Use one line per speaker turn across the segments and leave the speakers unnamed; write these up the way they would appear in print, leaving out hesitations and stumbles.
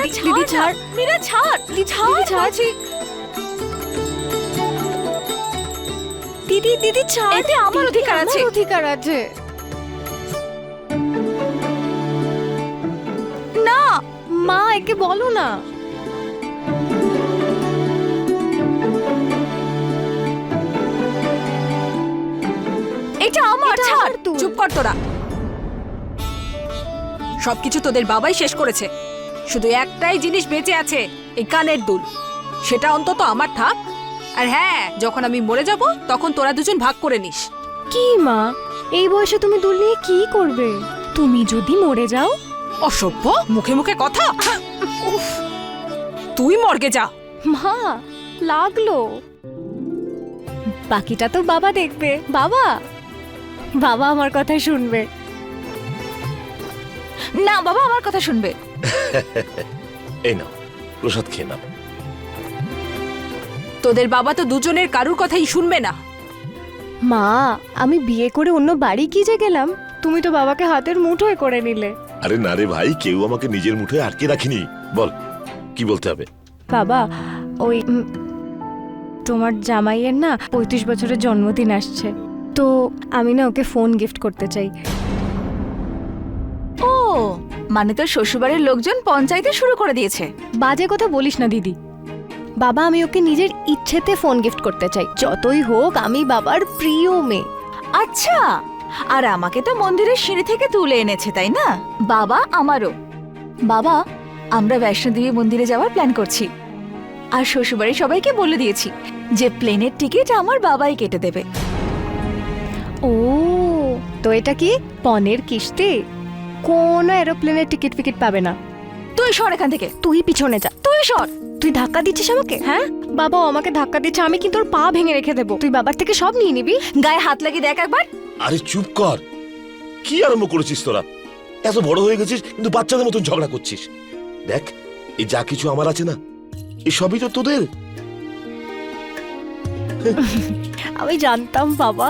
দিদি ছাড়,
মীরা ছাড়,
ছাড়। দিদি ছাড়,
এতে আমার অধিকার আছে।
অধিকার আছে।
না
মা, একে বলো না।
এটা আমার,
এটা
ছাড়।
আমার দুল।
চুপ কর তোরা। সবকিছু তোদের বাবাই শেষ করেছে, শুধু একটাই জিনিস বেঁচে আছে, এই কানের দুল। সেটা অন্তত আমার থাক। আর হ্যাঁ, যখন আমি মরে যাব তখন তোরা দুজন ভাগ করে নিস।
কি মা, এই বয়সে তুমি দুল নিয়ে কি করবে? তুমি যদি মরে যাও?
অসভ্য, মুখে মুখে কথা। উফ, তুই মর্গে যা।
মা, লাগলো। বাকিটা তো বাবা দেখবে। বাবা বাবা আমার কথা শুনবে।
না, বাবা আমার কথা শুনবে।
এই নাও, প্রসাদ খেয়ে নাও।
তোদের বাবা তো দুজনের কারুর কথাই শুনবে না।
মা, আমি বিয়ে করে অন্য বাড়ি কি যে গেলাম, তুমি তো বাবাকে হাতের মুঠোয় করে নিলে।
আরে না রে ভাই, কেউ আমাকে নিজের মুঠোয় আটকে রাখিনি। বল, কি বলতে হবে?
বাবা, ওই তোমার জামাইয়ের না 35 বছরের জন্মদিন আসছে, তো আমি না ওকে ফোন গিফট করতে চাই।
ও, মানে তোর শ্বশুরবাড়ির লোকজন পঞ্চায়েতে শুরু করে দিয়েছে?
বাজে কথা বলিস না দিদি। বাবা, আমি ওকে নিজের ইচ্ছেতে ফোন গিফট করতে চাই। যতই হোক আমি বাবার প্রিয় মেয়ে।
আচ্ছা, আর আমাকে তো মন্দিরের সিঁড়ি থেকে তুলে এনেছে, তাই না? বাবা আমারও। বাবা, আমরা বৈষ্ণোদেবী মন্দিরে যাওয়ার প্ল্যান করছি, আর শ্বশুরবাড়ির সবাইকে বলে দিয়েছি যে প্লেনের টিকিট আমার বাবাই কেটে দেবে।
ও, তো এটা কি পনের কিস্তি? কোনো এরোপ্লেনের টিকিট ফিকিট পাবে না।
তুই সর এখান থেকে,
তুই পিছনে যা।
তুই সর।
তুই ধাক্কা দিচ্ছিস আমাকে? হ্যাঁ, বাবাও আমাকে ধাক্কা দিচ্ছে, আমি কিন্তু ওর পা ভেঙে রেখে দেবো। তুই বাবার থেকে সব নিয়ে নিবি।
গায়ে হাত লাগিয়ে দেখ একবার।
আরে চুপ কর, কি আরম্ভ করেছিস তোরা? এত বড় হয়ে গেছিস কিন্তু বাচ্চাদের মতন ঝগড়া করছিস। দেখ, এই যা কিছু আমার আছে না, এই সবই তো তোদের।
আমি জানতাম বাবা।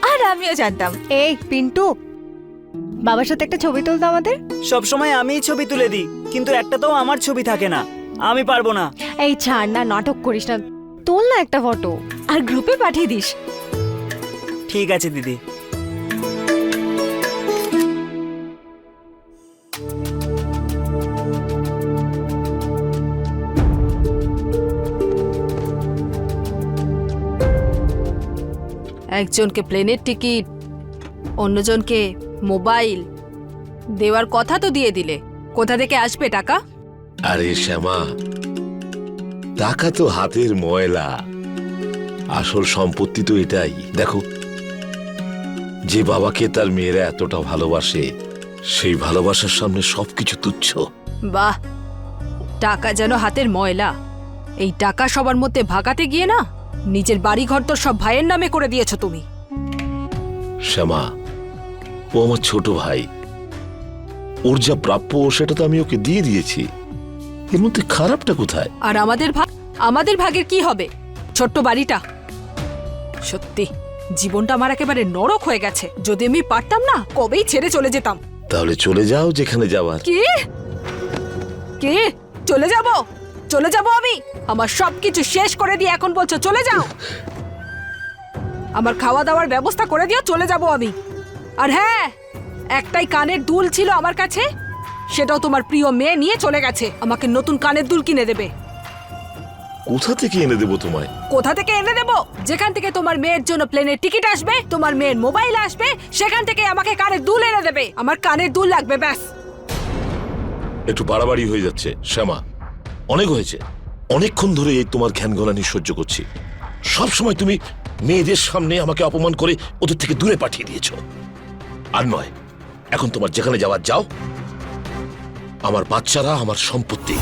আর আমিও জানতাম।
এই পিন্টু, বাবার সাথে একটা ছবি তুলতো আমাদের।
সব সময় আমিই ছবি তুলে দিই, কিন্তু একটাতেও আমার ছবি থাকে না। আমি পারবো না।
এই ছাড় না, নাটক করিস না, তোল না একটা ফটো।
আর গ্রুপে পাঠিয়ে দিস।
ঠিক আছে দিদি।
একজনকে প্লেনের টিকিট, অন্যজনকে মোবাইল দেওয়ার কথা তো দিয়ে দিলে, কোথা থেকে আসবে টাকা?
আরে শ্যামা, টাকা তো হাতের ময়লা, আসল সম্পত্তি তো এটাই। দেখো, যে বাবাকে তার মেয়েরা এতটা ভালোবাসে, সেই ভালোবাসার সামনে সবকিছু তুচ্ছ।
বাহ, টাকা যেন হাতের ময়লা। এই টাকা সবার মধ্যে ভাগাতে গিয়ে না নিজের বাড়িঘর তো সব ভাইয়ের নামে করে দিয়েছো তুমি।
শ্যামা, ও আমার ছোট ভাই, ওর যা প্রাপ্য সেটা তো আমি ওকে দিয়ে দিয়েছি। এর মধ্যে খারাপটা কোথায়?
আর আমাদের ভাগের কি হবে? ছোট্ট বাড়িটা। সত্যি জীবনটা আমার একেবারে নরক হয়ে গেছে। যদি আমি পারতাম না, কবেই ছেড়ে চলে যেতাম।
তাহলে চলে যাও যেখানে যাওয়ার।
কি কে? চলে যাব? চলে যাব আমি? আমার সবকিছু শেষ করে দিয়ে এখন বলছো চলে যাও? আমার খাওয়া দাওয়ার ব্যবস্থা করে দিও, চলে যাব আমি। আর হ্যাঁ, একটাই কানের দুল ছিল আমার কাছে, সেটাও তোমার প্রিয় মেয়ে নিয়ে চলে গেছে। আমাকে নতুন কানের দুল কিনে দেবে।
কোথা থেকে এনে দেবো তোমায়?
কোথা থেকে এনে দেবো? যেখান থেকে তোমার মেয়ের জন্য প্লেনের টিকিট আসবে, তোমার মেয়ের মোবাইল আসবে, সেখান থেকে আমাকে কানের দুল এনে দেবে। আমার কানের দুল লাগবে, ব্যাস।
একটু বাড়াবাড়ি হয়ে যাচ্ছে শ্যামা, অনেক হয়েছে। অনেকক্ষণ ধরে এই তোমার ঘ্যানঘোলানি সহ্য করছি। সব সময় তুমি মেয়েদের সামনে আমাকে অপমান করে ওদের থেকে দূরে পাঠিয়ে দিয়েছো। আর নয়, এখন তোমার যেখানে যাওয়ার যাও। আমার বাচ্চারা আমার সম্পত্তি,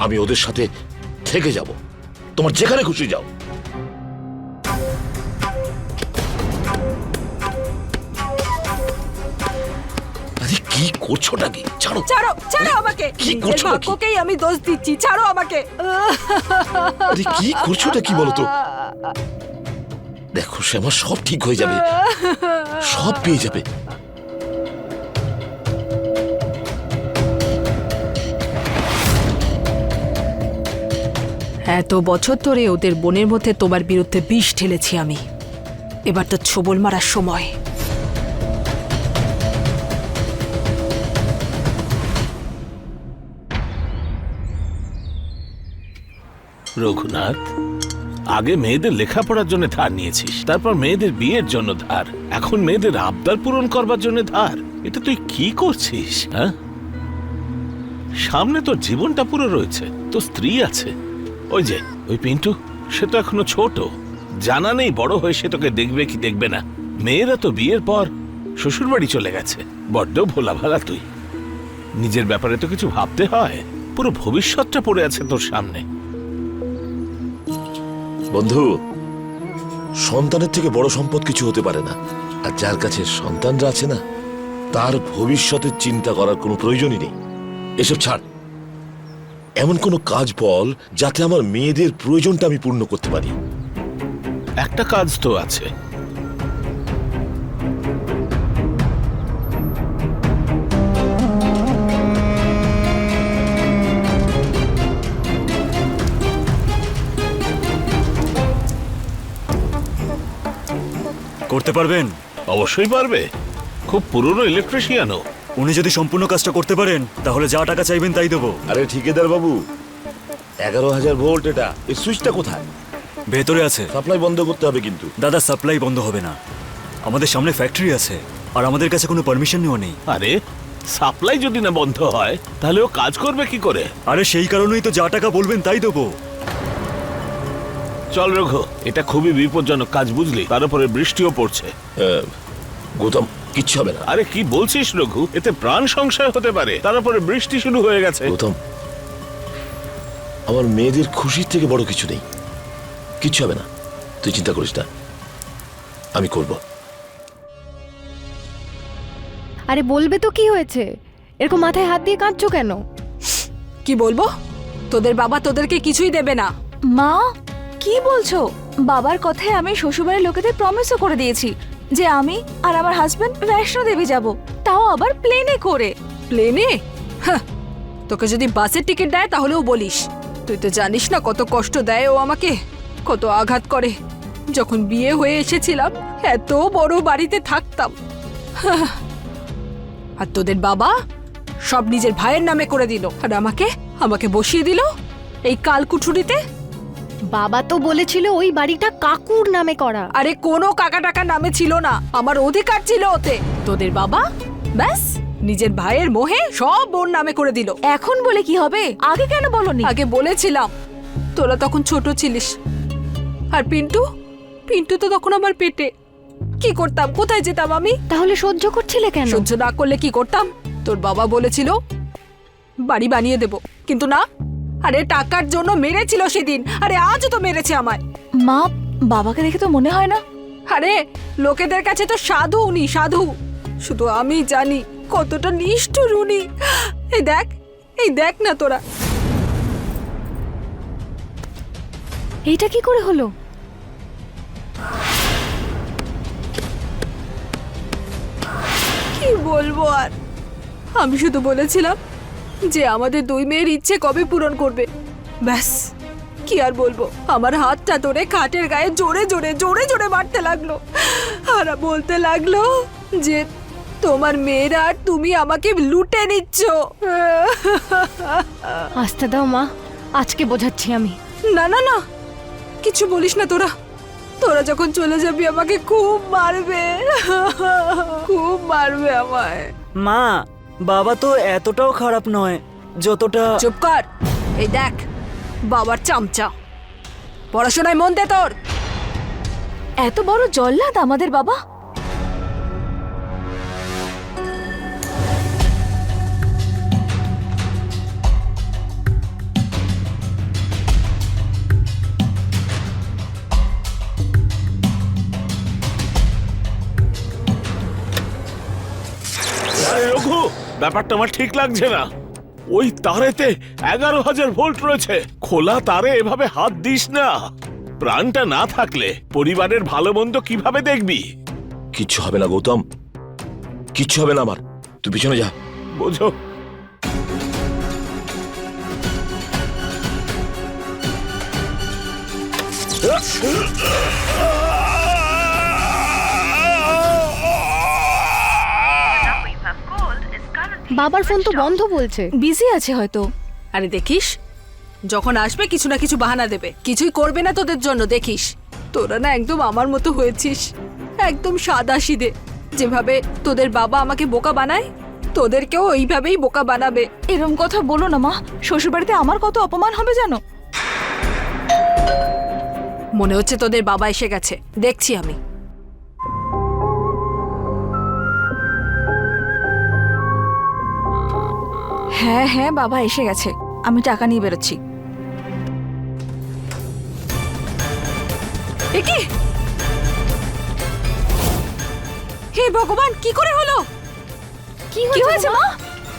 আমি ওদের সাথে থেকে যাব। তোমার যেখানে খুশি যাও। আরে কি করছোটা কি? ছাড়ো
ছাড়ো, ছাড়ো আমাকে।
কি করছো নাকি?
ভাগ্যকেই আমি দোষ দিচ্ছি, ছাড়ো আমাকে।
আরে কি করছোটা কি বলো তো? দেখো শ্যামা, সব ঠিক হয়ে যাবে, সব পেয়ে যাবে।
এত বছর ধরে ওদের বোনের মধ্যে তোমার বিরুদ্ধে বিষ ঢেলেছি আমি। এবার তো ছোবল মারার সময়।
রঘুনাথ, আগে মেয়েদের লেখাপড়ার জন্য ধার নিয়েছিস, তারপর মেয়েদের বিয়ের জন্য ধার, এখন মেয়েদের আবদার পূরণ করবার জন্য ধার। এটা তুই কি করছিস? হ্যাঁ, সামনে তোর জীবনটা পুরো রয়েছে, তো স্ত্রী আছে। ওই যে ওই পিন্টু, সে তো এখনো ছোট, জানা নেই বড় হয়ে সে তোকে দেখবে কি দেখবে না। মেয়েরা তো বিয়ের পর শ্বশুর বাড়ি চলে গেছে। বড্ড ভোলা ভালা তুই। নিজের ব্যাপারে তো কিছু ভাবতে হয়। পুরো ভবিষ্যৎটা পড়ে আছে তোর সামনে।
বন্ধু, সন্তানের থেকে বড় সম্পদ কিছু হতে পারে না। আর যার কাছে সন্তানরা আছে না, তার ভবিষ্যতের চিন্তা করার কোনো প্রয়োজনই নেই। এসব ছাড়, এমন কোনো কাজ বল যাতে আমার মেয়েদের প্রয়োজনটা আমি পূর্ণ করতে পারি।
একটা কাজ তো আছে।
করতে পারবেন?
অবশ্যই পারবে, খুব পুরনো ইলেকট্রিশিয়ানও।
উনি যদি সম্পূর্ণ কাজটা করতে পারেন তাহলে যা টাকা চাইবেন তাই দেবো।
আরে ঠিকাদার বাবু, 11,000 ভোল্ট এটা, এই সুইচটা কোথায়?
ভেতরে আছে।
সাপ্লাই বন্ধ করতে হবে কিন্তু।
দাদা, সাপ্লাই বন্ধ হবে না। আমাদের সামনে ফ্যাক্টরি আছে আর আমাদের কাছে কোনো পারমিশনও নেই।
আরে সাপ্লাই যদি না বন্ধ হয় তাহলে ও কাজ করবে কি করে?
আরে সেই কারণেই তো যা টাকা বলবেন তাই দেবো।
চল রঘু, এটা খুবই বিপজ্জনক কাজ, বুঝলি? তার উপরে বৃষ্টিও পড়ছে।
গৌতম, কিচ্ছু হবে না।
আরে কি বলছিস রঘু, এতে প্রাণ সংশয় হতে পারে, তার উপরে বৃষ্টি শুরু হয়ে গেছে।
গৌতম, আমার মেয়েদের খুশির থেকে বড় কিছু নেই। কিচ্ছু হবে না, তুই চিন্তা করিস না, আমি করব।
আরে বলবে তো কি হয়েছে? এরকম মাথায় হাত দিয়ে কাঁদছো কেন?
কি বলবো? তোদের বাবা তোদেরকে কিছুই দেবে না।
মা, কি বলছো? বাবার কথায় আমি শ্বশুরবাড়ির লোকেদের প্রমিসও করে দিয়েছি যে আমি আর আমার হাজবেন্ড বৈষ্ণো দেবী যাব, তাও আবার প্লেনে করে।
প্লেনে? হ্যাঁ, তোকে যদি বাসের টিকিট দেয় তাহলেও বলিস। তুই তো জানিস না কত কষ্ট দেয় ও আমাকে, কত আঘাত করে। যখন বিয়ে হয়ে এসেছিলাম এত বড় বাড়িতে থাকতাম, হ্যাঁ। আর তোদের বাবা সব নিজের ভাইয়ের নামে করে দিল, আর আমাকে বসিয়ে দিল এই কালকুঠুরিতে।
বাবা তো বলেছিল ওই বাড়িটা কাকুর নামে করা।
আরে কোনো কাকা টাকা নামে ছিল না, আমার অধিকার ছিল ওতে। তোদের বাবা ব্যাস নিজের ভাইয়ের মোহে সব ওর নামে করে দিল।
এখন বলে কি হবে? আগে কেন বলনি?
আগে বলেছিলাম, তোরা তখন ছোট ছিলিস। আর পিন্টু তো তখন আমার পেটে। কি করতাম, কোথায় যেতাম আমি?
তাহলে সহ্য করছিলে কেন?
সহ্য না করলে কি করতাম? তোর বাবা বলেছিল বাড়ি বানিয়ে দেব, কিন্তু না। আরে টাকার জন্য মেরেছিল সেদিন, আরে আজও তো মেরেছে আমায়।
মা, বাবাকে দেখে তো মনে হয় না।
আরে লোকেদের কাছে তো সাধু উনি, সাধু। শুধু আমি জানি কতটা নিষ্ঠুর উনি। এই দেখ না তোরা।
এইটা কি করে হলো?
কি বলবো আর, আমি শুধু বলেছিলাম যে আমাদের দুই মেয়ের ইচ্ছে কবে পূরণ করবে, ব্যাস। কি আর বলবো, আমার হাতটা ধরে খাটের গায়ে জোরে জোরে জোরে জোরে মারতে লাগলো আর বলতে লাগলো যে তোমার মেয়েরা আর তুমি আমাকে লুটে নিচ্ছ।
আসতে দাও মা, আজকে বোঝাচ্ছি আমি।
না না না, কিছু বলিস না তোরা। তোরা যখন চলে যাবি আমাকে খুব মারবে, খুব মারবে আমায়।
মা, বাবা তো এতটাও খারাপ নয় যতটা।
চুপ কর। এই দেখ, বাবার চামচা। পড়াশোনায় মন দে তোর।
এত বড় জল্লাদ আমাদের বাবা।
আরে রঘু, ব্যাপারটা আমার ঠিক লাগছে না। ওই তারেতে 11,000 ভোল্ট রয়েছে। খোলা তারে এভাবে হাত দিস না। প্রাণটা না থাকলে পরিবারের ভালো মন্দ কিভাবে দেখবি?
কিচ্ছু হবে না গৌতম, কিচ্ছু হবে না আমার। তুই পিছনে যা।
বোঝো,
বাবার ফোন তো বন্ধ বলছে।
বিজি আছে হয়তো।
আরে দেখিস, যখন আসবে কিছু না কিছু বাহানা দেবে, কিছুই করবে না তোদের জন্য। দেখিস, তোরা না একদম আমার মতো হয়েছিস, একদম সাদা সিধে। যেভাবে তোদের বাবা আমাকে বোকা বানায়, তোদেরকেও ওইভাবেই বোকা বানাবে।
এরম কথা বলো না মা, শ্বশুরবাড়িতে আমার কত অপমান হবে জানো।
মনে হচ্ছে তোদের বাবা এসে গেছে, দেখছি আমি।
হ্যাঁ হ্যাঁ, বাবা এসে গেছে, আমি টাকা নিয়ে বেরোচ্ছি।
এ কি? হে ভগবান, কি করে হলো?
কি হয়েছে মা?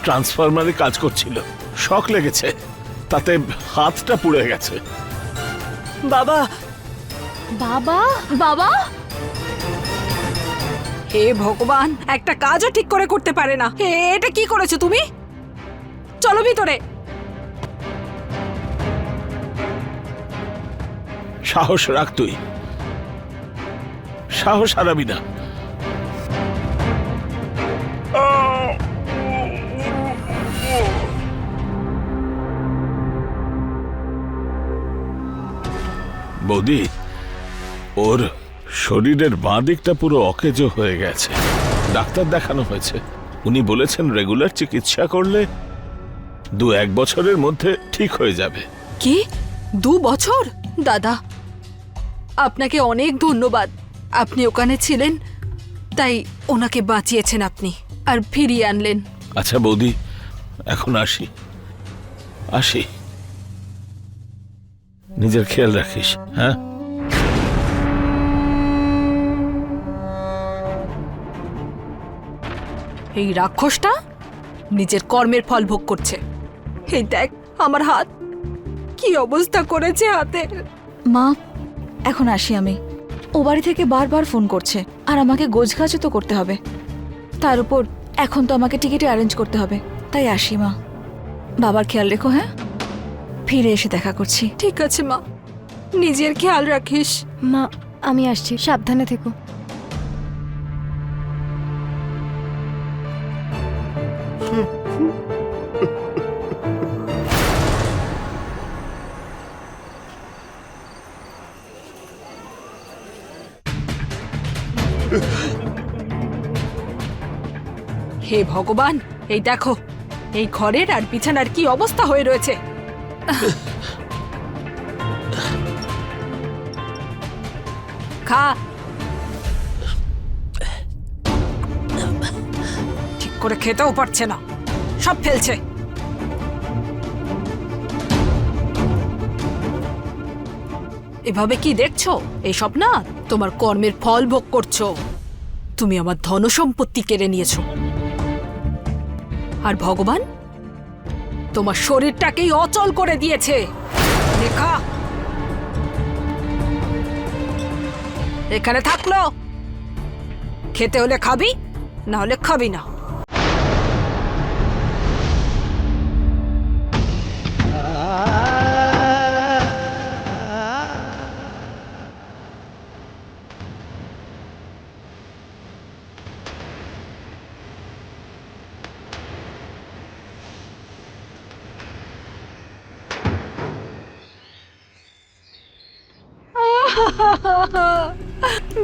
ট্রান্সফরমারে কাজ করছিল, শক লেগেছে, তাতে হাতটা পুড়ে গেছে।
বাবা,
বাবা
বাবা,
হে ভগবান, একটা কাজও ঠিক করে করতে পারে না। হে, এটা কি করেছো তুমি? চলো ভিতরে।
সাহস রাখ তুই, সাহস হারাবি না। বৌদি, ওর শরীরের বাঁ দিকটা পুরো অকেজো হয়ে গেছে। ডাক্তার দেখানো হয়েছে, উনি বলেছেন রেগুলার চিকিৎসা করলে 2-1 বছরের মধ্যে ঠিক হয়ে যাবে।
কি 2 বছর? দাদা, আপনাকে অনেক ধন্যবাদ। আপনি ওখানে ছিলেন, তাই ওনাকে বাঁচিয়েছেন আপনি, আর ফিরিয়ে আনলেন।
আচ্ছা বৌদি, এখন আসি আসি, নিজের খেয়াল রাখিস। হ্যাঁ,
এই রাক্ষসটা নিজের কর্মের ফল ভোগ করছে। এই দেখ আমার হাত, কি অবস্থা করেছে হাতের।
মা এখন আসি আমি। ও বাড়ি থেকে বারবার ফোন করছে, আর আমাকে গোছগাছও তো করতে হবে। তার উপর এখন তো আমাকে টিকিটে অ্যারেঞ্জ করতে হবে, তাই আসি মা। বাবার খেয়াল রেখো, হ্যাঁ? ফিরে এসে দেখা করছি।
ঠিক আছে মা, নিজের খেয়াল রাখিস।
মা, আমি আসছি, সাবধানে থেকো।
হে ভগবান, এই দেখো, এই ঘরের আর বিছানার কি অবস্থা হয়ে রয়েছে। খা। ঠিক করে খেতেও পারছে না, সব ফেলছে। এভাবে কি দেখছো? এইসব না তোমার কর্মের ফল ভোগ করছো। তুমি আমার ধন সম্পত্তি কেড়ে নিয়েছো, আর ভগবান তোমার শরীরটাকেই অচল করে দিয়েছে। দেখা, এখানে থাকলো, খেতে হলে খাবি, না হলে খাবি না।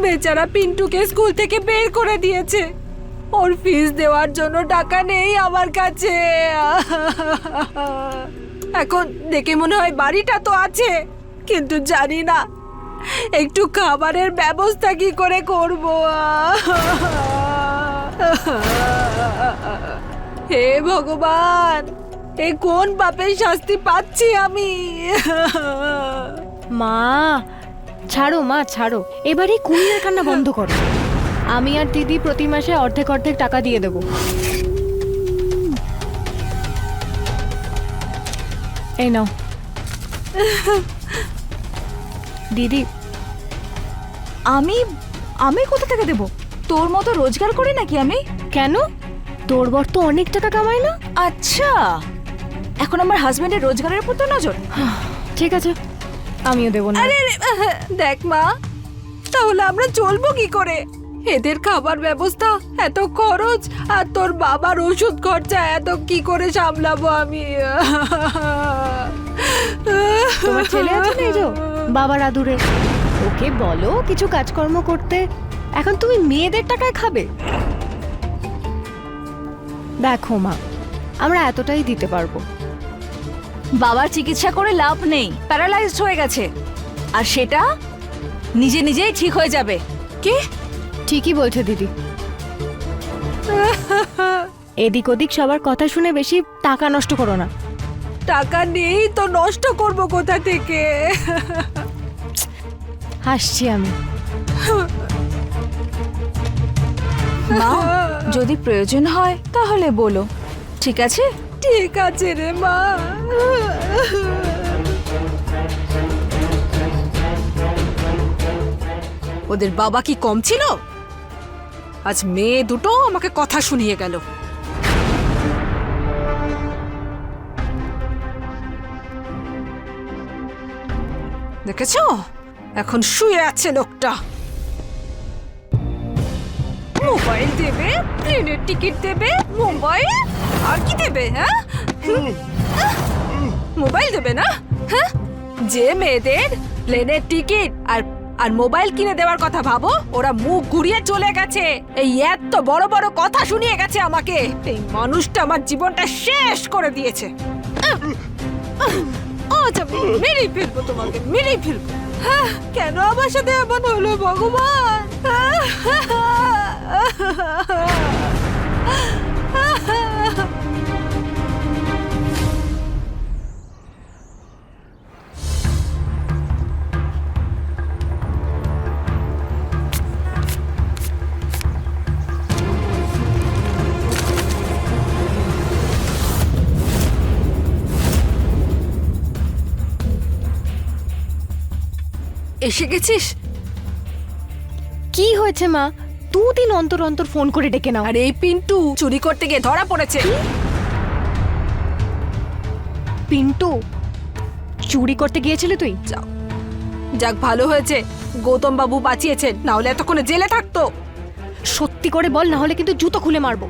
বেচারা পিন্টুকে স্কুল থেকে বের করে দিয়েছে, ওর ফিস দেওয়ার জন্য টাকা নেই আমার কাছে। এখন দেখে মনে হয় বাড়িটা তো আছে, কিন্তু জানি না একটু খাবারের ব্যবস্থা কি করে করব। হে ভগবান, এ কোন পাপের শাস্তি পাচ্ছি আমি।
মা ছাড়ো, মা ছাড়ো, এবারে কুমিরের কান্না বন্ধ করো। আমি আর দিদি প্রতি মাসে অর্ধেক অর্ধেক টাকা দিয়ে দেব। এই নাও দিদি।
আমি আমি কোথা থেকে দেব? তোর মতো রোজগার করি নাকি আমি?
কেন? তোর বর তো অনেক টাকা কামায় না?
আচ্ছা, এখন আমার হাজবেন্ডের রোজগারের উপর তো নজর।
ঠিক আছে, আমিও দেবো না।
আরে দেখ মা, তাহলে আমরা চলবো কি করে? এদের খাবার ব্যবস্থা এত খরচ, আর তোর বাবার ওষুধ খরচা এত, কি করে সামলাবো আমি?
তোমার ছেলে আছে না, এই যে বাবার আদুরে, ওকে বলো কিছু কাজকর্ম করতে। এখন তুমি মেয়েদের টাকায় খাবে? দেখো মা, আমরা এতটাই দিতে পারবো।
বাবার চিকিৎসা করে লাভ নেই, প্যারালাইজড হয়ে গেছে, আর সেটা নিজে নিজেই ঠিক হয়ে যাবে।
কি?
ঠিকই বলছে দিদি। এদিক ওদিক সবার কথা শুনে বেশি টাকা নষ্ট করো না।
টাকা নেই তো নষ্ট করব কোথা থেকে?
হাসছি আমি।
মা, যদি প্রয়োজন হয় তাহলে বলো, ঠিক আছে?
ঠিক আছে রে মা। ওদের বাবা কি কম ছিল? আজ মেয়ে দুটো আমাকে কথা শুনিয়ে গেল। দেখেছো, এখন শুয়ে আছে লোকটা। মোবাইল দেবে, প্লেনের টিকিট দেবে, মোবাইল আর কি দেবে? হ্যাঁ, মোবাইল দেবে না? হ্যাঁ, যে মেয়েদের প্লেনের টিকিট আর আর মোবাইল কিনে দেওয়ার কথা ভাবো, ওরা মুখ ঘুরিয়ে চলে গেছে। এই এত বড় বড় কথা শুনিয়ে গেছে আমাকে। এই মানুষটা আমার জীবনটা শেষ করে দিয়েছে। আজ আমি মেরেই ফেলবো তোমাকে, মেরেই ফেলবো। হ্যাঁ, কেন আমার সাথে এমন হলো ভগবান? এসে গেছিস?
কি হয়েছে মা? দুদিন অন্তর অন্তর ফোন করে ডেকে নাও।
আর এই পিন্টু চুরি করতে গিয়ে ধরা পড়েছে।
পিন্টু চুরি করতে গিয়েছিলে তুই?
যাও, যাক ভালো হয়েছে গৌতম বাবু বাঁচিয়েছেন, না হলে এতক্ষণে জেলে থাকতো।
সত্যি করে বল, না হলে কিন্তু জুতো খুলে মারবো।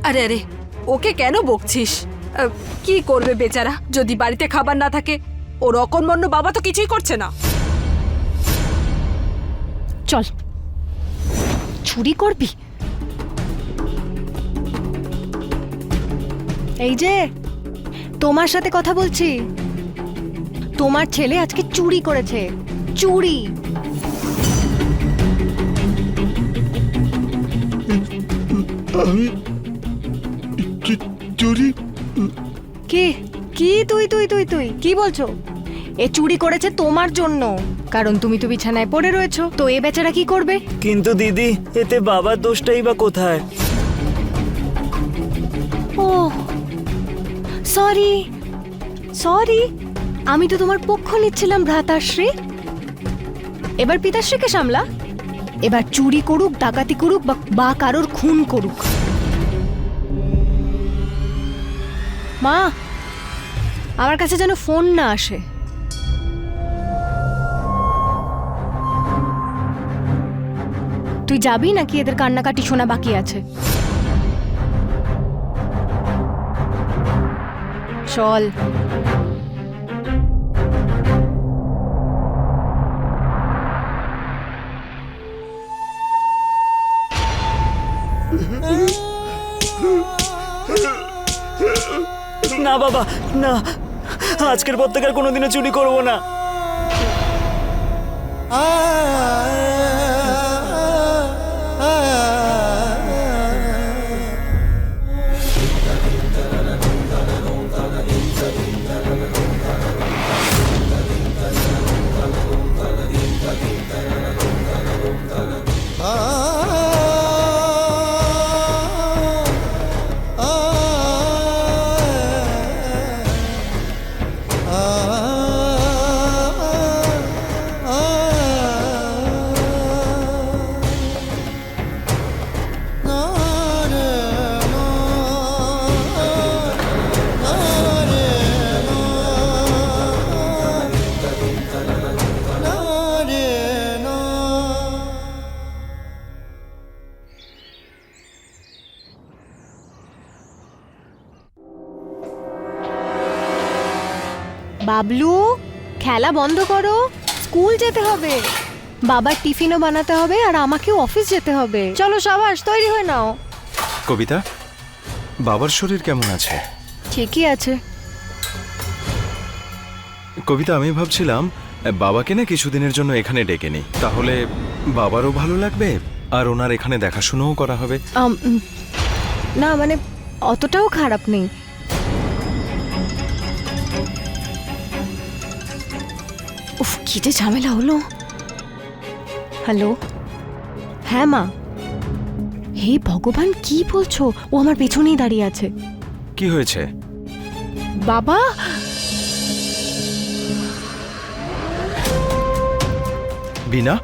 আরে আরে, ওকে কেন বকছিস? কি করবে বেচারা যদি বাড়িতে খাবার না থাকে? ওর অকর্মণ্য বাবা তো কিছুই করছে না।
চল, চুরি করবি? এই যে তোমার সাথে কথা বলছি, তোমার ছেলে আজকে চুরি করেছে। চুরি।
আমি চুরি?
কি কি তুই তুই তুই তুই কি বলছো? এ চুরি করেছে তোমার জন্য, কারণ তুমি তো বিছানায় পড়ে রয়েছো। তো এ বেচারা কি করবে?
কিন্তু দিদি, এতে বাবার দোষটাই বা কোথায়?
ও সরি সরি, আমি তো তোমার পক্ষ নিচ্ছিলাম ভ্রাতাশ্রী। এবার পিতাশ্রীকে সামলা। এবার চুরি করুক, ডাকাতি করুক বা কারোর খুন করুক। মা, আমার কাছে যেন ফোন না আসে। তুই যাবি নাকি এদের কান্নাকাটি শোনা বাকি আছে? চল।
না বাবা, না, আজকের পর থেকে আর কোনোদিনও চুরি করবো না।
বাবলু, খেলা বন্ধ করো, স্কুল যেতে হবে। বাবার টিফিনও বানাতে হবে আর আমাকেও অফিস যেতে হবে। চলো সাবাস, তৈরি হয়ে নাও।
কবিতা, বাবার শরীর কেমন আছে?
ঠিকই আছে।
কবিতা, আমি ভাবছিলাম বাবাকে না কিছুদিনের জন্য এখানে ডেকে নিই, তাহলে বাবারও ভালো লাগবে আর ওনার এখানে দেখাশোনাও করা হবে।
না মানে অতটাও খারাপ নেই। উফ, কি যে ঝামেলা হলো। হ্যালো, হ্যাঁ মা। হে ভগবান, কি বলছো? ও আমার পেছনেই দাঁড়িয়ে আছে।
কি হয়েছে?
বাবা,
বিনা,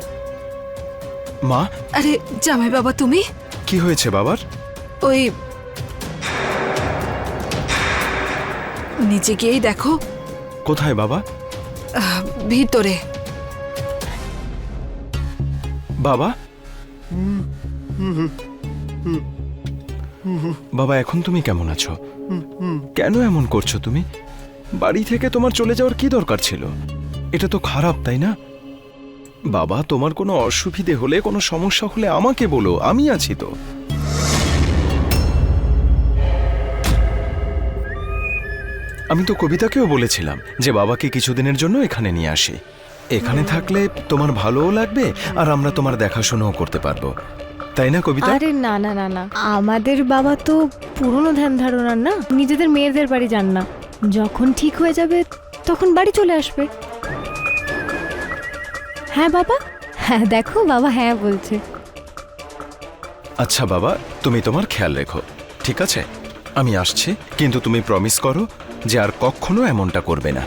মা,
আরে জামাই বাবা, তুমি?
কি হয়েছে বাবার?
ওই নিচে গিয়েই দেখো।
কোথায় বাবা?
ভিতরে।
বাবা, বাবা এখন তুমি কেমন আছো? কেন এমন করছো তুমি? বাড়ি থেকে তোমার চলে যাওয়ার কি দরকার ছিল? এটা তো খারাপ, তাই না? বাবা, তোমার কোনো অসুবিধে হলে, কোনো সমস্যা হলে আমাকে বলো, আমি আছি তো। আমি তো কবিতাকেও বলেছিলাম যে বাবাকে কিছুদিনের জন্য এখানে নিয়ে আসি। এখানে থাকলে তোমার ভালোও লাগবে আর আমরা তোমার দেখাশোনাও করতে পারবো, তাই না কবিতা?
আরে না না না না, আমাদের বাবা তো পুরনো ধ্যান ধারণার না, নিজেদের মেয়েদের বাড়ি যান না। যখন ঠিক হয়ে যাবে তখন বাড়ি চলে আসবে। হ্যাঁ বাবা, হ্যাঁ দেখো বাবা হ্যাঁ বলছে।
আচ্ছা বাবা, তুমি তোমার খেয়াল রেখো, ঠিক আছে? আমি আসছি, কিন্তু তুমি প্রমিস করো যে আর কখনো এমনটা করবে না।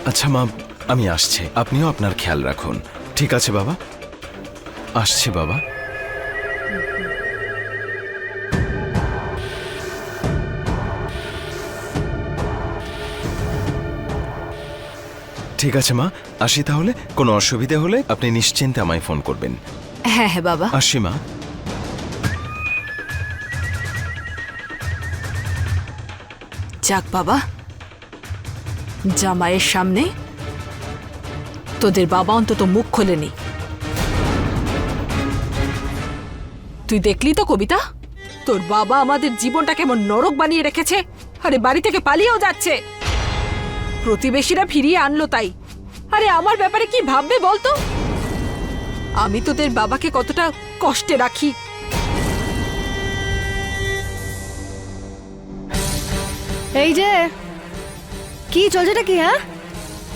আচ্ছা মা, আমি আসছি, আপনিও আপনার খেয়াল রাখুন, ঠিক আছে বাবা? আসছি বাবা। ঠিক আছে মা, আসি তাহলে। কোনো অসুবিধে হলে আপনি নিশ্চিন্তে আমায় ফোন করবেন।
হ্যাঁ হ্যাঁ বাবা।
আসি মা।
যাক বাবা, জামাইয়ের সামনে তোদের বাবা অন্তত মুখ খোলেনি। তুই দেখলি তো কবিতা, তোর বাবা আমাদের জীবনটা কেমন নরক বানিয়ে রেখেছে। আরে বাড়ি থেকে পালিয়েও যাচ্ছে, প্রতিবেশীরা ফিরিয়ে আনলো তাই। আরে আমার ব্যাপারে কি ভাববে বলতো? আমি তোদের বাবাকে কতটা কষ্টে রাখি।
এই যে কি চলছেটা কি? হ্যাঁ,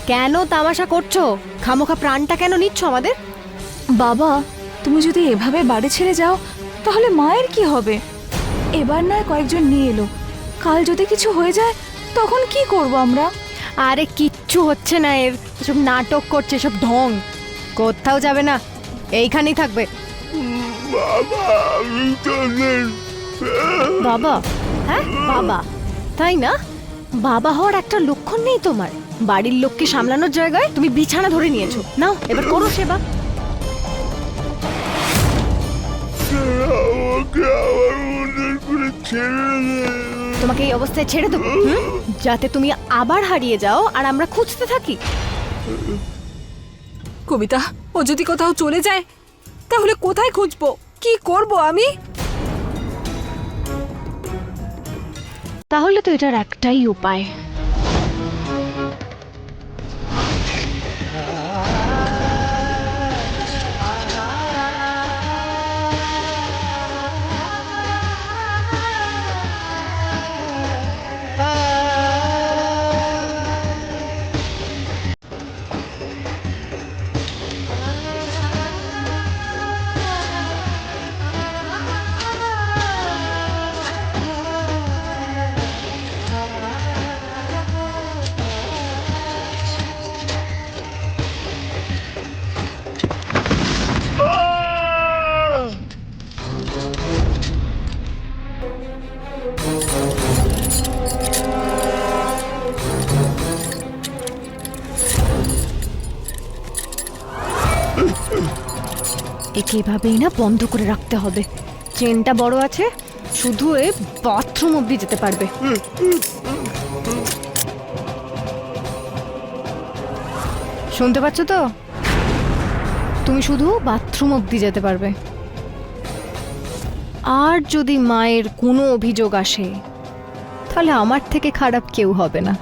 কেন তামাশা করছো? খামোখা প্রাণটা কেন নিচ্ছ আমাদের?
বাবা, তুমি যদি এভাবে বাড়ি ছেড়ে যাও তাহলে মায়ের কি হবে? এবার নয় কয়েকজন নিয়ে এলো, কাল যদি কিছু হয়ে যায় তখন কি করব আমরা?
আরে কিচ্ছু হচ্ছে না এর, সব নাটক করছে, সব ঢং। কোথাও যাবে না, এইখানেই থাকবে। বাবা? হ্যাঁ বাবা, তাই না? বাবা হওয়ার একটা লক্ষণ নেই তোমার। বাড়ির লোককে সামলানোর জায়গায় তুমি বিছানা ধরে নিয়েছো। নাও এবার করো সেবা। তোমাকে এই অবস্থায় ছেড়ে দেবো যাতে তুমি আবার হারিয়ে যাও আর আমরা খুঁজতে থাকি?
কবিতা, ও যদি কোথাও চলে যায় তাহলে কোথায় খুঁজবো? কি করব আমি?
তাহলে তো এটার একটাই উপায়। একে এভাবেই না বন্ধ করে রাখতে হবে। চেনটা বড় আছে, শুধু এ বাথরুম অব্দি যেতে পারবে। শুনতে পাচ্ছ তো? তুমি শুধু বাথরুম অব্দি যেতে পারবে। আর যদি মায়ের কোনো অভিযোগ আসে তাহলে আমার থেকে খারাপ কেউ হবে না।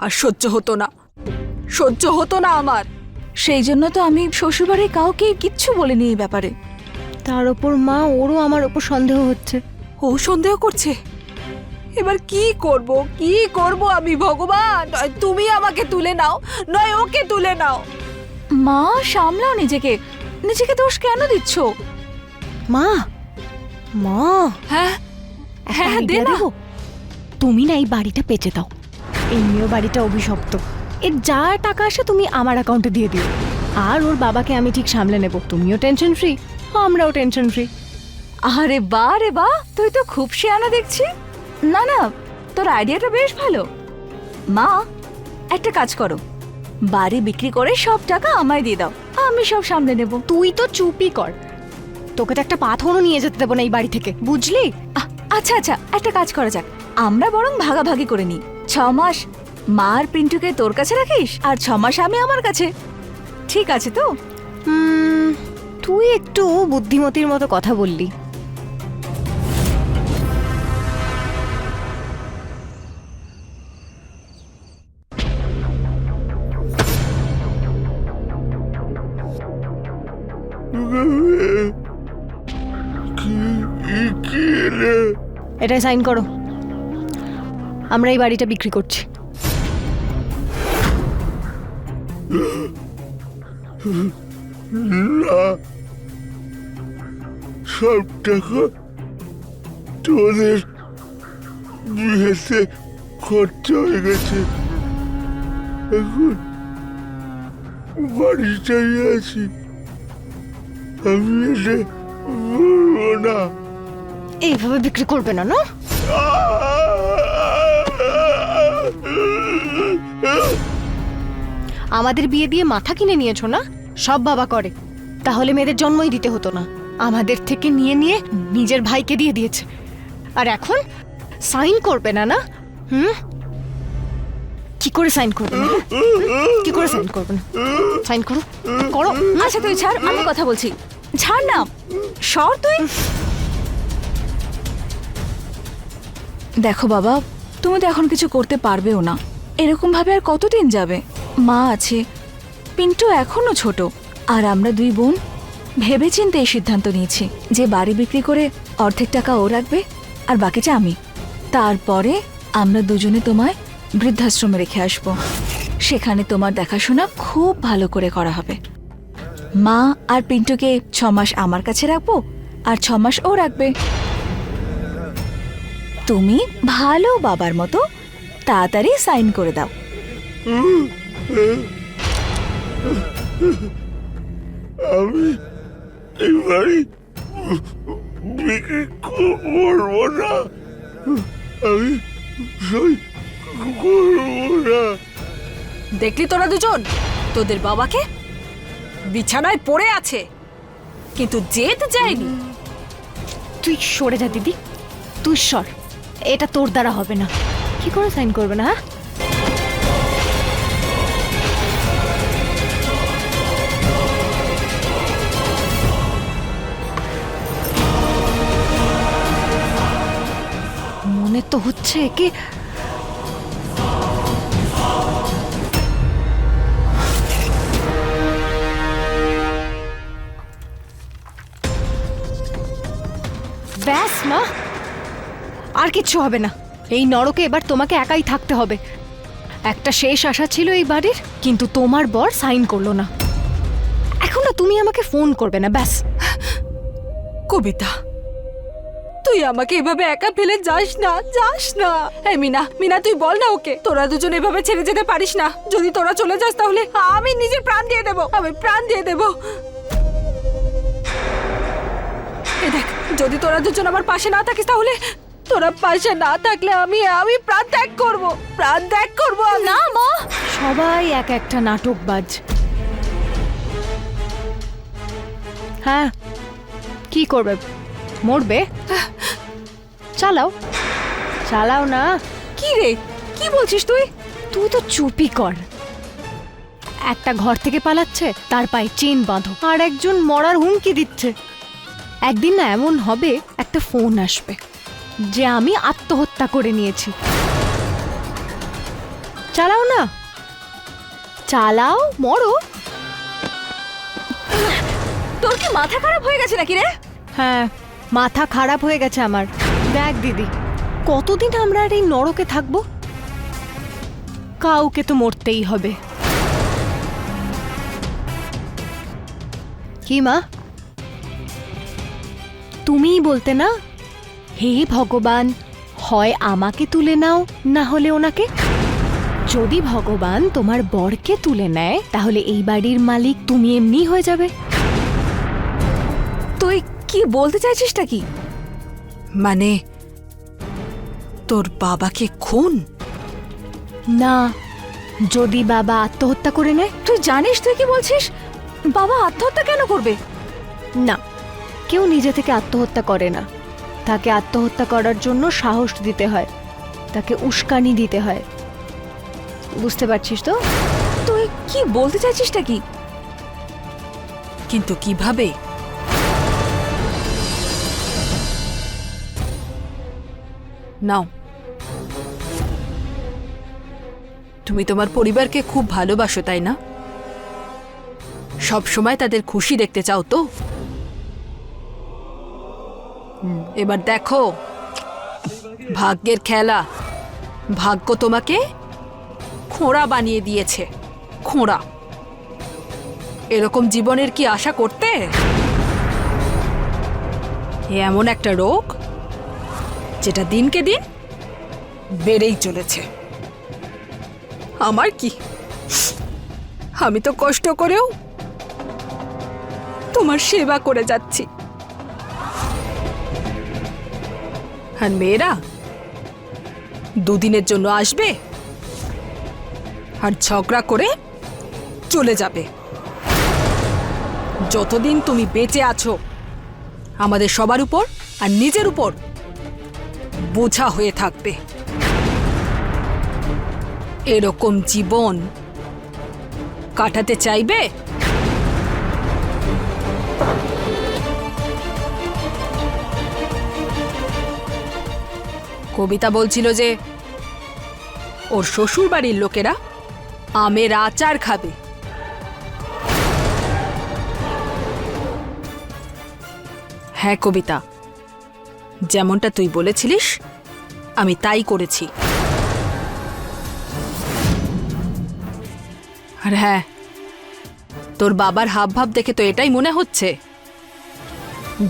আর সহ্য হতো না, সহ্য হতো না আমার।
সেই জন্য তো আমি শ্বশুরবাড়ির কাউকে কিচ্ছু বলিনি এই ব্যাপারে।
তার ওপর মা, ওরও আমার ওপর সন্দেহ হচ্ছে।
ও সন্দেহ করছে? এবার কি করব, কি করব আমি ভগবান? নয় তুমি আমাকে তুলে নাও, নয় ওকে তুলে নাও।
মা সামলাও নিজেকে, নিজেকে দোষ কেন দিচ্ছ?
মা, মা,
হ্যাঁ
একটা
হ্যাঁ, দে
idea
না।
দেবো? তুমি না এই বাড়িটা পেঁচে দাও। এমনিও বাড়িটা অভিশপ্ত। এর যা টাকা আসে তুমি আমার অ্যাকাউন্টে দিয়ে দিও। আর ওর বাবাকে আমি ঠিক সামলে নেব। তুমিও টেনশন ফ্রি, আমরাও টেনশন ফ্রি।
আরে বা রে বা, তুই তো খুব শেয়ানা দেখছি। না না, তোর আইডিয়াটা বেশ ভালো। মা একটা কাজ করো, বাড়ি বিক্রি করে সব টাকা আমায় দিয়ে দাও, আমি সব সামলে নেব।
তুই তো চুপই কর। তোকে তো একটা পাথরও নিয়ে যেতে দেবো না এই বাড়ি থেকে, বুঝলি?
আচ্ছা আচ্ছা, একটা কাজ করা যাক, আমরা বরং ভাগাভাগি করে নিই। 6 মাস মা আর পিন্টুকে তোর কাছে রাখিস, আর 6 মাস আমি আমার কাছে। ঠিক আছে তো?
তুই একটু বুদ্ধিমতির মতো কথা বললি। এটা সাইন করো, আমরা এই বাড়িটা বিক্রি করছি।
সব টাকা তোদের বিয়েতে খরচ হয়ে গেছে। এখন বাড়িটাই আছি, আমি এটা বলবো না।
এইভাবে বিক্রি করবে না, না? আমাদের বিয়ে দিয়ে মাথা কিনে নিয়েছো না? সব বাবা করে। তাহলে মেয়েদের জন্মই দিতে হতো না। আমাদের থেকে নিয়ে নিয়ে নিজের ভাইকে দিয়ে দিয়েছে। আর এখন সাইন করবে না, না? কি করে সাইন করবে না? কি করে সাইন করবে না? সাইন করো, করো।
আচ্ছা তুই ছাড়, আমি কথা বলছি। ছাড় না, সর তুই। দেখো বাবা, তুমি তো এখন কিছু করতে পারবেও না। এরকম ভাবে আর কতদিন যাবে? মা আছে, পিন্টু এখনো ছোট, আর আমরা 2 বোন ভেবেচিন্তে এই সিদ্ধান্ত নিয়েছি যে বাড়ি বিক্রি করে অর্ধেক টাকা ও রাখবে আর বাকিটা আমি। তারপরে আমরা দুজনে তোমায় বৃদ্ধাশ্রমে রেখে আসব। সেখানে তোমার দেখাশোনা খুব ভালো করে করা হবে। মা আর পিন্টুকে 6 মাস আমার কাছে রাখবো, আর 6 মাস ও রাখবে। তুমি ভালো বাবার মতো তাড়াতাড়ি সাইন করে দাও।
আমি এই বাড়ি বিক্রি করবো না, আমি সই করবো না।
দেখলি তোরা দুজন তোদের বাবাকে? বিছানায় পড়ে আছে, কিন্তু জেদ যায়নি।
তুই সরে যা দিদি, তুই সর। এটা তোর দ্বারা হবে না। কি করে সাইন করবে না? মনে তো হচ্ছে কি ব্যাস মা, আর কিচ্ছু হবে না। এই নরকে এবার তোমাকে একাই থাকতে হবে। একটা শেষ আশা ছিল এই বাড়ির, কিন্তু তোমার বর সাইন করলো না। এখন না তুমি আমাকে ফোন করবে না, ব্যাস।
কবিতা, তুই আমাকে এভাবে একা ফেলে যাস না, যাস না। এই মিনা, মিনা তুই বল না ওকে, তোরা দুজন এভাবে ছেড়ে যেতে পারিস না। যদি তোরা চলে যাস তাহলে আমি নিজের প্রাণ দিয়ে দেব, আমি প্রাণ দিয়ে দেব। এই দেখ, যদি তোরা দুজন আমার পাশে না থাকিস তাহলে, তোরা পাশে না থাকলে আমি প্রাণ ত্যাগ করব, প্রাণ ত্যাগ করব।
না মা,
সবাই এক একটা নাটকবাজ। হ্যাঁ, কি করবে? মরবে? চালাও, চালাও না।
কি রে, কি বলছিস তুই?
তুই তো চুপই কর। একটা ঘর থেকে পালাচ্ছে, তার পায়ে চেন বাঁধো, আর একজন মরার হুমকি দিচ্ছে। একদিন না এমন হবে, একটা ফোন আসবে যে আমি আত্মহত্যা করে নিয়েছি। চালাও না, চালাও, মরো।
তোর কি মাথা খারাপ হয়ে গেছে নাকি রে?
হ্যাঁ, মাথা খারাপ হয়ে গেছে আমার। দেখ দিদি, কতদিন আমরা আর এই নরকে থাকবো? কাউকে তো মরতেই হবে। কি মা, তুমিই বলতে না, হে ভগবান, হয় আমাকে তুলে নাও, না হলে ওনাকে। যদি ভগবান তোমার বরকে তুলে নেয়, তাহলে এই বাড়ির মালিক তুমি এমনি হয়ে যাবে।
তুই কি বলতে চাইছিসটা কি?
মানে তোর বাবাকে খুন?
না, যদি বাবা আত্মহত্যা করে নেয়।
তুই জানিস তুই কি বলছিস? বাবা আত্মহত্যা কেন করবে?
না, কেউ নিজে থেকে আত্মহত্যা করে না। তাকে আত্মহত্যা করার জন্য সাহস দিতে হয়, তাকে উস্কানি দিতে হয়। বুঝতে পারছিস তো?
তুই কি বলতে চাইছিসটা কি?
কিন্তু কিভাবে? নাও, তুমি তোমার পরিবারকে খুব ভালোবাসো, তাই না? সব সময় তাদের খুশি দেখতে চাও তো? এবার দেখো, ভাগ্যের খেলা। ভাগ্য তোমাকে খোঁড়া বানিয়ে দিয়েছে। খোঁড়া। এরকম জীবনের কি আশা করতে? এ এমন একটা রোগ যেটা দিনকে দিন বেড়েই চলেছে। আমার কি, আমি তো কষ্ট করেও তোমার সেবা করে যাচ্ছি, আর মেয়েরা দুদিনের জন্য আসবে আর ঝগড়া করে চলে যাবে। যতদিন তুমি বেঁচে আছো, আমাদের সবার উপর আর নিজের উপর বোঝা হয়ে থাকবে। এরকম জীবন কাটাতে চাইবে? কবিতা বলছিল যে ওর শ্বশুর বাড়ির লোকেরা আমের আচার খাবে। হ্যাঁ কবিতা, যেমনটা তুই বলেছিলিস আমি তাই করেছি। আর হ্যাঁ, তোর বাবার হাবভাব দেখে তো এটাই মনে হচ্ছে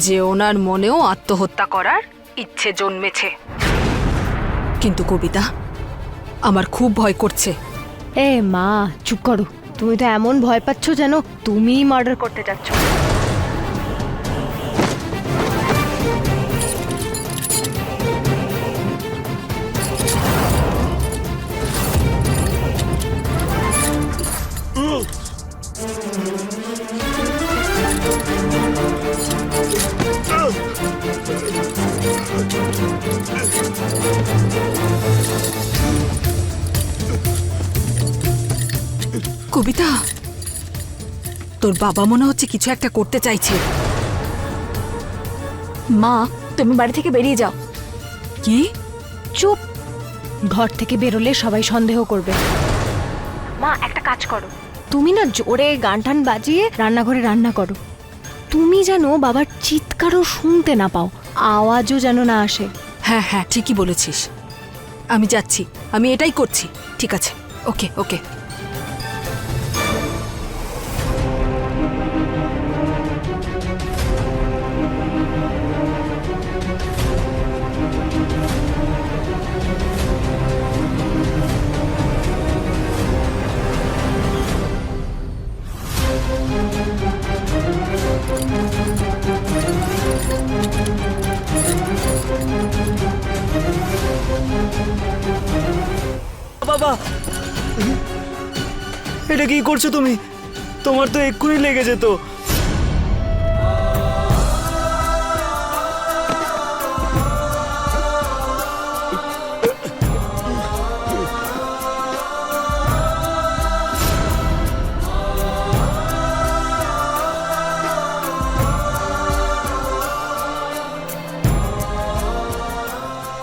যে ওনার মনেও আত্মহত্যা করার ইচ্ছে জন্মেছে। কিন্তু কবিতা, আমার খুব ভয় করছে।
এ মা, চুপ করো। তুমি তো এমন ভয় পাচ্ছ যেন তুমিই মার্ডার করতে যাচ্ছ।
কবিতা, তোর বাবা মনে হচ্ছে কিছু একটা করতে চাইছে।
মা, তুমি বাড়ি থেকে বেরিয়ে যাও।
কি?
চুপ। ঘর থেকে বেরোলে সবাই সন্দেহ করবে। মা, একটা কাজ করো, তুমি না জোরে গান টান বাজিয়ে রান্নাঘরে রান্না করো। তুমি যেন বাবার চিৎকারও শুনতে না পাও, আওয়াজও যেন না আসে।
হ্যাঁ হ্যাঁ, ঠিকই বলেছিস। আমি যাচ্ছি, আমি এটাই করছি। ঠিক আছে, ওকে ওকে।
বাবা, এটা কি করছো তুমি? তোমার তো এক্ষুনি লেগে যেত।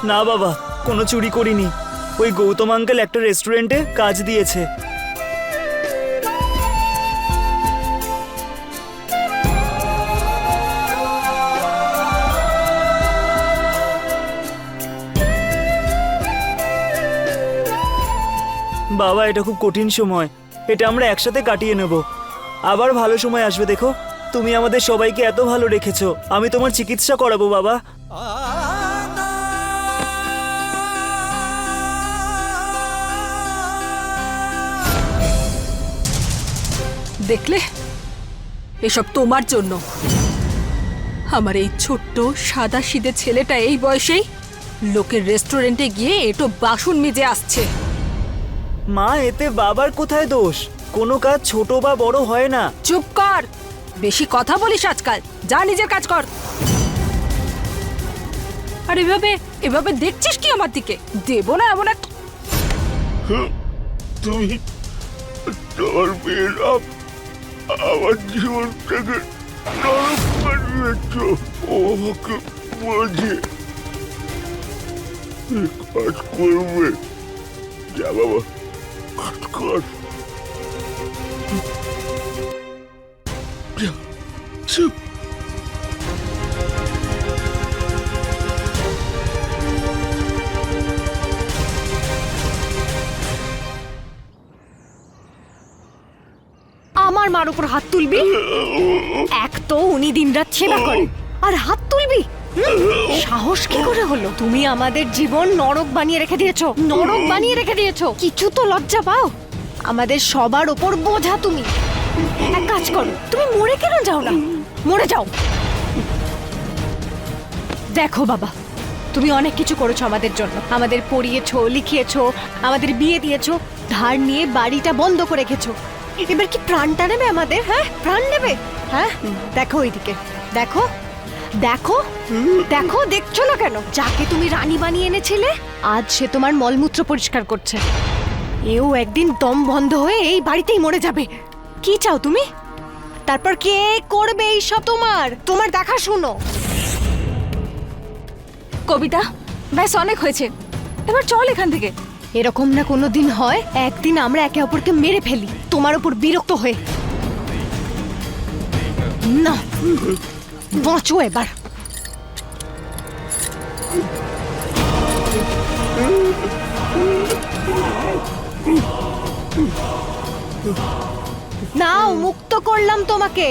না বাবা, কোনো চুরি করিনি। ওই গৌতম আঙ্কেল একটা রেস্টুরেন্টে কাজ দিয়েছে। বাবা, এটা খুব কঠিন সময়, এটা আমরা একসাথে কাটিয়ে নেব। আবার ভালো সময় আসবে, দেখো। তুমি আমাদের সবাইকে এত ভালো রেখেছো, আমি তোমার চিকিৎসা করাবো বাবা।
দেখলে, এসব তোমার জন্য। আমার এই ছোট্ট সাদা সিধে ছেলেটা এই বয়সেই লোকের রেস্টুরেন্টে গিয়ে এটো বাসন মেজে আসছে।
মা, এতে বাবার কোথায় দোষ? কোনো কাজ ছোট বা বড় হয় না।
চুপ কর, বেশি কথা বলিস আজকাল। যা নিজের কাজ কর। আর এভাবে এভাবে দেখছিস কি আমার দিকে? দেবো না এমন এক।
তুমি তোমার মেয়ের আমার জীবনটাকে নরক বানিয়েছ। ও আমাকে বলছে কাজ করবে। যা বাবা, কাজ কর। যা, চুপ।
আমার মার উপর হাত তুলবি? এক তো উনি দিনরাত সেবা করে, আর হাত তুলবি? সাহস কি করে হলো? তুমি আমাদের জীবন নরক বানিয়ে রেখে দিয়েছো, নরক বানিয়ে রেখে দিয়েছো। কিছু তো লজ্জা পাও? আমাদের সবার ওপর বোঝা তুমি। এক কাজ করো, তুমি মরে কেন যাও না? মরে যাও। দেখো বাবা, তুমি অনেক কিছু করেছো আমাদের জন্য। আমাদের পড়িয়েছো, লিখিয়েছো, আমাদের বিয়ে দিয়েছো, ধার নিয়ে বাড়িটা বন্ধ করে রেখেছো। এবার কি প্রাণটা নেবে আমাদের? হ্যাঁ, প্রাণ নেবে? হ্যাঁ, দেখো ওইদিকে, দেখো দেখো দেখো, দেখছো না কেন? যাকে তুমি রানী বানিয়ে এনেছিলে, আজ সে তোমার মলমূত্র পরিষ্কার করছে। এও একদিন দম বন্ধ হয়ে এই বাড়িতেই মরে যাবে। কি চাও তুমি? তারপর কে করবে এইসব? তোমার দেখা শুনো।
কবিতা, ব্যাস অনেক হয়েছে, এবার চল এখান থেকে।
এরকম না কোনো দিন হয়, একদিন আমরা একে অপরকে মেরে ফেলি তোমার উপর বিরক্ত হয়ে। না, বাঁচো এবার। নাও, মুক্ত করলাম তোমাকে।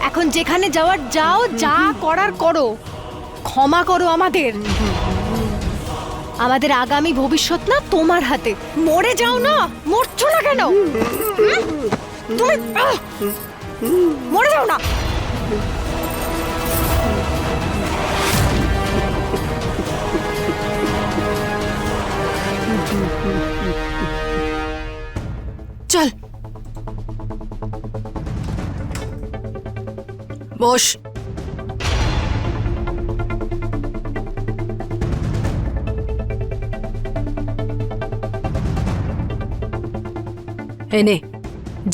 এখন যেখানে যাওয়ার যাও, যা করার করো। ক্ষমা করো আমাদের। আমাদের আগামী ভবিষ্যৎ না তোমার হাতে। মরে যাও না। মরছো না কেন? তুমি মরে যাও না।
চল বস। এনে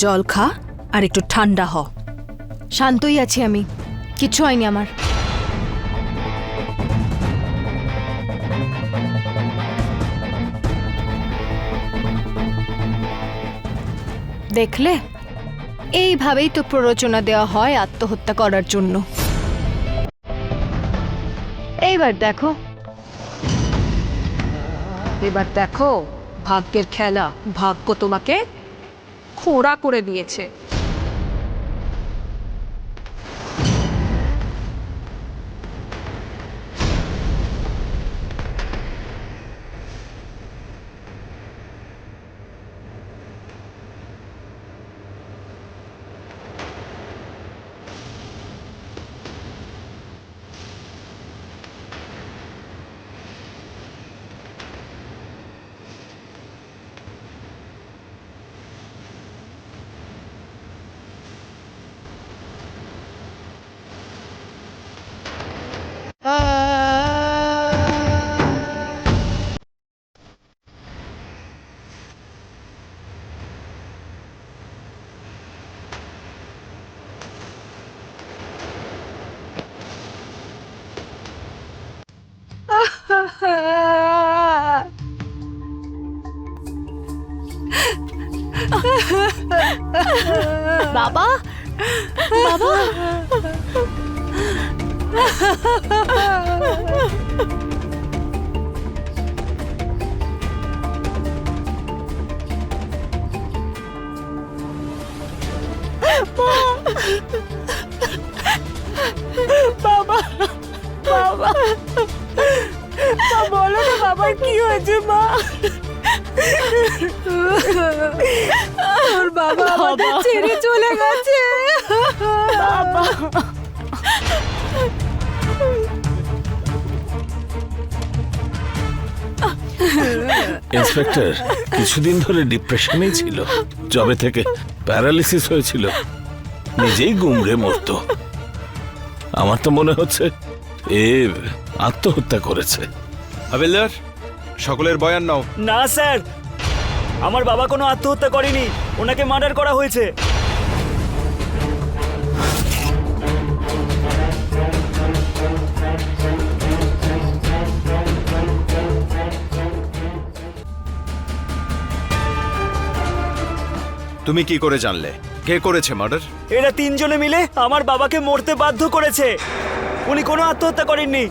জল খা আর একটু ঠান্ডা হ।
শান্তই আছি আমি, কিচ্ছু হয়নি আমার। দেখলে, এইভাবেই তো প্ররোচনা দেওয়া হয় আত্মহত্যা করার জন্য। এইবার দেখো,
এবার দেখো ভাগ্যের খেলা। ভাগ্য তোমাকে খোঁড়া করে দিয়েছে।
বাবা বাবা
বাবা বাবা বলো না বাবার কি হয়েছে মা?
তোর বাবা আমাদের ছেড়ে চলে গেছে।
বাবা
ইন্সপেক্টর কিছুদিন ধরে ডিপ্রেশনেই ছিল, জবে থেকে প্যারালিসিস হয়েছিল, নিজেই গুমড়ে মরতো। আমার তো মনে হচ্ছে এ আত্মহত্যা করেছে।
হাবিলদার, সকলের বয়ান নাও।
না স্যার, আমার বাবা কোনো আত্মহত্যা করেনি, ওনাকে মার্ডার করা হয়েছে।
তুমি কি করে জানলে কে করেছে মার্ডার?
এরা তিনজনে মিলে আমার বাবাকে মরতে বাধ্য করেছে। উনি কোনো আত্মহত্যা করেননি।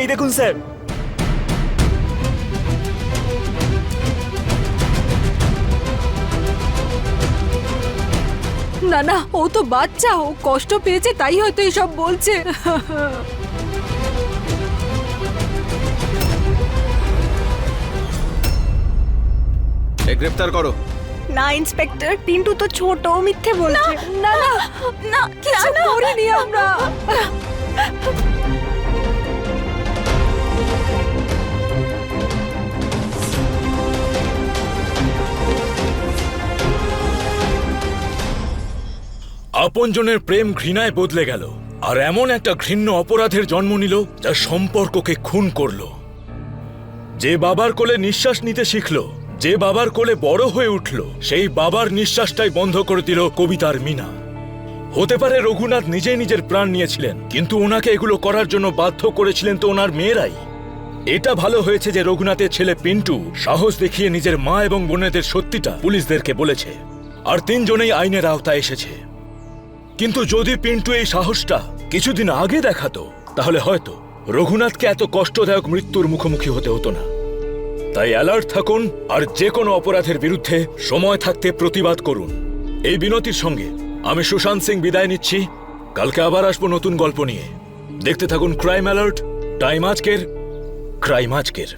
এই দেখুন স্যার।
না না, ও তো বাচ্চা, ও কষ্ট পেয়েছে তাই হয়তো এসব বলছে।
গ্রেফতার করো।
না ইন্সপেক্টর, পিন্টু তো ছোট, ও মিথ্যে বলছে।
না না না, কিছু করিনি আমরা।
আপনজনের প্রেম ঘৃণায় বদলে গেল, আর এমন একটা ঘৃণ্য অপরাধের জন্ম নিল যা সম্পর্ককে খুন করলো। যে বাবার কোলে নিঃশ্বাস নিতে শিখলো, যে বাবার কোলে বড় হয়ে উঠল, সেই বাবার নিঃশ্বাসটাই বন্ধ করে দিল কবিতার মিনা। হতে পারে রঘুনাথ নিজেই নিজের প্রাণ নিয়েছিলেন, কিন্তু ওনাকে এগুলো করার জন্য বাধ্য করেছিলেন তো ওনার মেয়েরাই। এটা ভালো হয়েছে যে রঘুনাথের ছেলে পিন্টু সাহস দেখিয়ে নিজের মা এবং বোনেদের সত্যিটা পুলিশদেরকে বলেছে, আর তিনজনেই আইনের আওতায় এসেছে। কিন্তু যদি পিন্টু এই সাহসটা কিছুদিন আগে দেখাতো, তাহলে হয়তো রঘুনাথকে এত কষ্টদায়ক মৃত্যুর মুখোমুখি হতে হতো না। তাই অ্যালার্ট থাকুন, আর যে কোনো অপরাধের বিরুদ্ধে সময় থাকতে প্রতিবাদ করুন। এই বিনতির সঙ্গে আমি সুশান্ত সিং বিদায় নিচ্ছি। কালকে আবার আসবো নতুন গল্প নিয়ে। দেখতে থাকুন ক্রাইম অ্যালার্ট, টাইম আজকের, ক্রাইম আজকের।